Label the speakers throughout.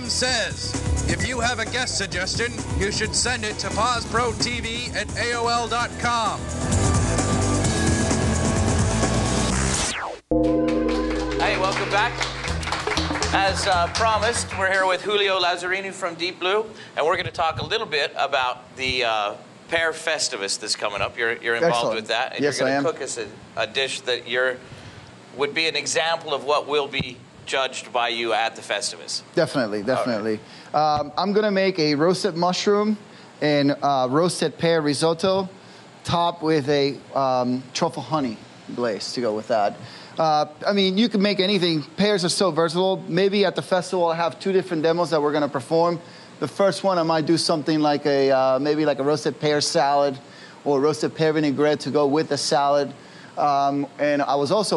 Speaker 1: Everyone says, if you have a guest suggestion, you should send it to pawsprotv@aol.com.
Speaker 2: Hey, welcome back. As promised, we're here with Julio Lazzarini from Deep Blue, and we're going to talk a little bit about the Pear Festivus that's coming up. You're involved
Speaker 3: Excellent.
Speaker 2: with that, and
Speaker 3: Yes,
Speaker 2: you're
Speaker 3: I
Speaker 2: going
Speaker 3: am.
Speaker 2: to cook us a dish that would be an example of what will be judged by you at the Festivus.
Speaker 3: Definitely, definitely. I'm going to make a roasted mushroom and roasted pear risotto, topped with a truffle honey glaze to go with that. I mean, you can make anything. Pears are so versatile. Maybe at the festival, I have 2 different demos that we're going to perform. The first one, I might do something like maybe like a roasted pear salad or roasted pear vinaigrette to go with the salad. And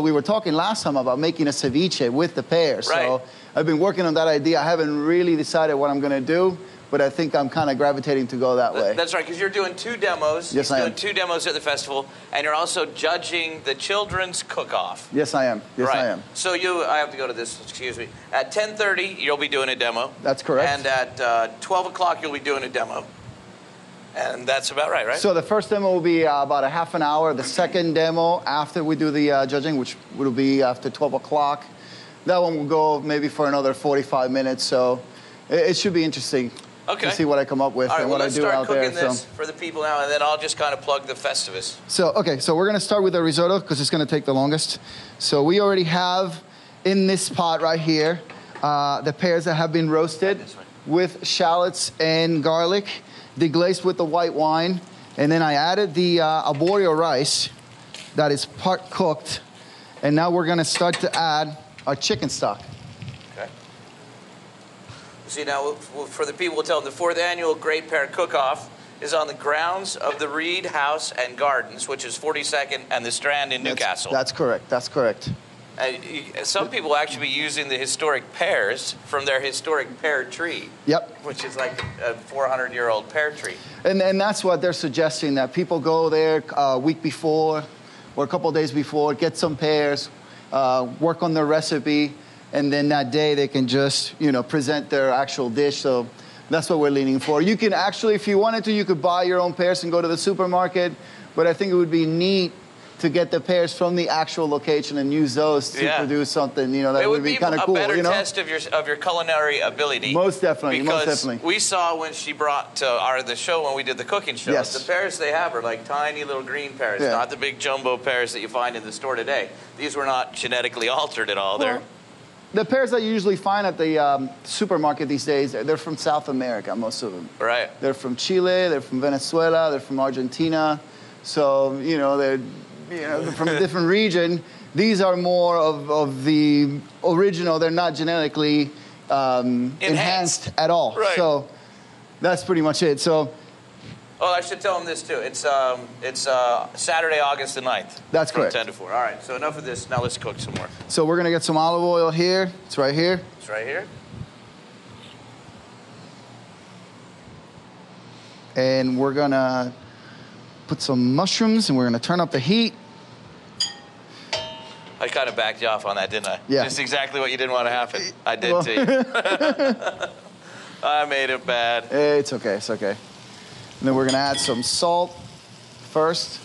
Speaker 3: we were talking last time about making a ceviche with the pears.
Speaker 2: Right.
Speaker 3: So I've been working on that idea. I haven't really decided what I'm going to do, but I think I'm kind of gravitating to go that way.
Speaker 2: That's right, because you're doing 2 demos.
Speaker 3: Yes, I am.
Speaker 2: You're doing 2 demos at the festival, and you're also judging the children's cook-off.
Speaker 3: Yes, I am. Yes,
Speaker 2: right.
Speaker 3: I am.
Speaker 2: So I have to go to this, excuse me. At 10:30, you'll be doing a demo.
Speaker 3: That's correct.
Speaker 2: And at 12 o'clock, you'll be doing a demo. And that's about right, right?
Speaker 3: So the first demo will be about a half an hour. The second demo, after we do the judging, which will be after 12 o'clock, that one will go maybe for another 45 minutes. So it should be interesting to see what I come up with and what I do out there.
Speaker 2: Let's start cooking this for the people now, and then I'll just kind of plug the Festivus.
Speaker 3: So we're going to start with the risotto because it's going to take the longest. So we already have in this pot right here the pears that have been roasted with shallots and garlic, deglazed with the white wine, and then I added the arborio rice that is part cooked, and now we're going to start to add our chicken stock.
Speaker 2: Okay. See, now, for the people, we'll tell them the 4th annual Great Pear Cook-Off is on the grounds of the Reed House and Gardens, which is 42nd and the Strand in Newcastle.
Speaker 3: That's correct. That's correct.
Speaker 2: Some people actually be using the historic pears from their historic pear tree.
Speaker 3: Yep.
Speaker 2: Which is like a 400-year-old pear tree.
Speaker 3: And that's what they're suggesting, that people go there a week before or a couple of days before, get some pears, work on their recipe, and then that day they can just, present their actual dish. So that's what we're leaning for. You can actually, if you wanted to, you could buy your own pears and go to the supermarket, but I think it would be neat to get the pears from the actual location and use those to produce something, that would be kind of cool.
Speaker 2: It would be a better test of your culinary ability.
Speaker 3: Most definitely,
Speaker 2: because
Speaker 3: most definitely.
Speaker 2: We saw when she brought the show when we did the cooking show.
Speaker 3: Yes.
Speaker 2: The pears they have are like tiny little green pears, not the big jumbo pears that you find in the store today. These were not genetically altered at all.
Speaker 3: Well, the pears that you usually find at the supermarket these days, they're from South America, most of them.
Speaker 2: Right.
Speaker 3: They're from Chile, they're from Venezuela, they're from Argentina. So, they're from a different region. These are more of the original. They're not genetically enhanced at all.
Speaker 2: Right.
Speaker 3: So that's pretty much it. So.
Speaker 2: Oh, I should tell them this too. It's Saturday, August the 9th.
Speaker 3: That's correct.
Speaker 2: From 10 to 4. All right, so enough of this. Now let's cook some more.
Speaker 3: So we're going to get some olive oil here. It's right here.
Speaker 2: It's right here.
Speaker 3: And we're going to put some mushrooms, and we're going to turn up the heat.
Speaker 2: I kind of backed you off on that, didn't I?
Speaker 3: Yeah.
Speaker 2: Just exactly what you didn't want to happen. I did to you. I made it bad.
Speaker 3: It's okay, it's okay. And then we're going to add some salt first.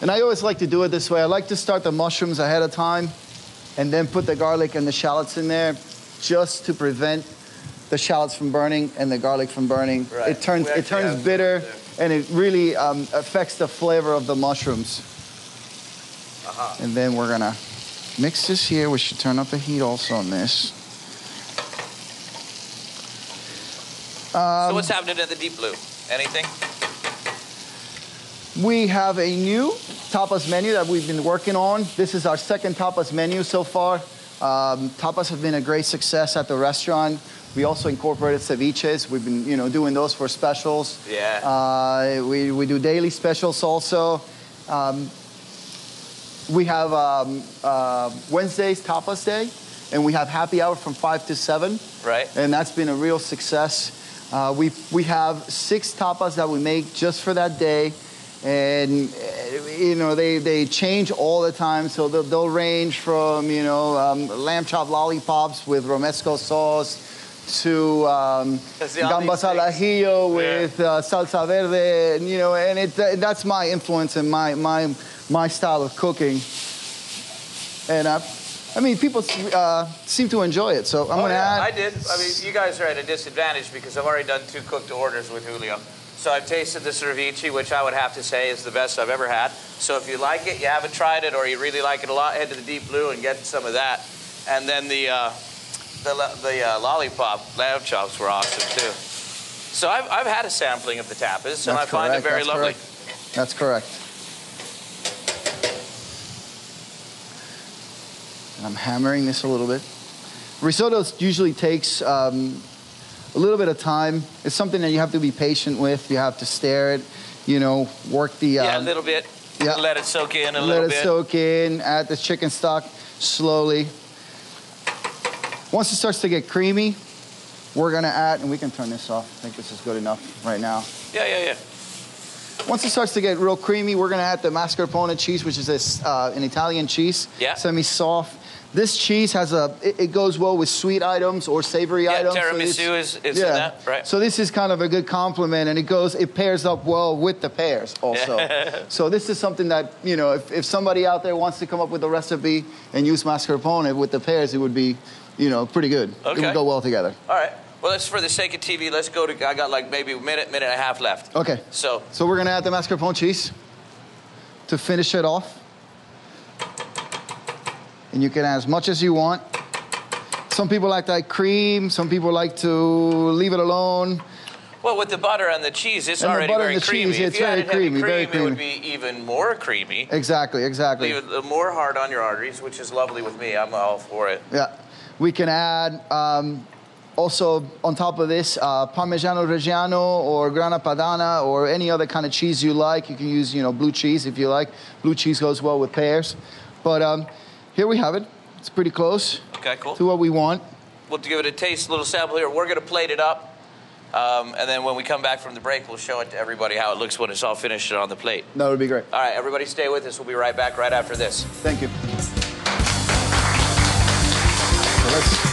Speaker 3: And I always like to do it this way. I like to start the mushrooms ahead of time and then put the garlic and the shallots in there just to prevent the shallots from burning and the garlic from burning.
Speaker 2: Right.
Speaker 3: It turns bitter, and it really affects the flavor of the mushrooms. And then we're gonna mix this here. We should turn up the heat also on this.
Speaker 2: So what's happening at the Deep Blue? Anything?
Speaker 3: We have a new tapas menu that we've been working on. This is our second tapas menu so far. Tapas have been a great success at the restaurant. We also incorporated ceviches. We've been, doing those for specials.
Speaker 2: Yeah.
Speaker 3: We do daily specials also. We have Wednesday's Tapas Day, and we have happy hour from 5 to 7.
Speaker 2: Right.
Speaker 3: And that's been a real success. We have 6 tapas that we make just for that day, and they change all the time. So they'll range from lamb chop lollipops with romesco sauce to
Speaker 2: That's the only
Speaker 3: gambas al
Speaker 2: things.
Speaker 3: ajillo with salsa verde, and, you know, and that's my influence and my style of cooking. And I mean, people seem to enjoy it, so I'm going to add.
Speaker 2: I did. I mean, you guys are at a disadvantage because I've already done 2 cooked orders with Julio. So I've tasted the ceviche, which I would have to say is the best I've ever had. So if you like it, you haven't tried it, or you really like it a lot, head to the Deep Blue and get some of that. And then the lollipop lamb chops were awesome too. So I've had a sampling of the tapas, and I find it very lovely.
Speaker 3: That's correct. And I'm hammering this a little bit. Risotto usually takes a little bit of time. It's something that you have to be patient with. You have to stare it, you know, work the...
Speaker 2: yeah, a little bit. Yeah. Let it soak in a little bit.
Speaker 3: Let it soak in, add the chicken stock slowly. Once it starts to get creamy, we're gonna add, and we can turn this off. I think this is good enough right now.
Speaker 2: Yeah.
Speaker 3: Once it starts to get real creamy, we're gonna add the mascarpone cheese, which is an Italian cheese.
Speaker 2: Yeah.
Speaker 3: Semi-soft. This cheese has it goes well with sweet items or savory items.
Speaker 2: Tiramisu is in that, right?
Speaker 3: So this is kind of a good complement, and it pairs up well with the pears also. So this is something that, you know, if somebody out there wants to come up with a recipe and use mascarpone with the pears, it would be, you know, pretty good.
Speaker 2: Okay.
Speaker 3: It would go well together.
Speaker 2: All right. Well, let's, for the sake of TV, let's go to, I got like maybe a minute and a half left.
Speaker 3: Okay. So we're gonna add the mascarpone cheese to finish it off. And you can add as much as you want. Some people like cream. Some people like to leave it alone.
Speaker 2: Well, with the butter and the cheese, it's already very creamy. If you added heavy cream, it would be even more creamy.
Speaker 3: Exactly.
Speaker 2: Leave it more hard on your arteries, which is lovely with me. I'm all for it.
Speaker 3: Yeah. We can add, also on top of this, Parmigiano Reggiano or Grana Padano or any other kind of cheese you like. You can use, you know, blue cheese if you like. Blue cheese goes well with pears. But here we have it. It's pretty close to what we want.
Speaker 2: We'll give it a taste, a little sample here. We're going to plate it up. And then when we come back from the break, we'll show it to everybody how it looks when it's all finished on the plate.
Speaker 3: That would be great.
Speaker 2: All right, everybody stay with us. We'll be right back right after this.
Speaker 3: Thank you. So let's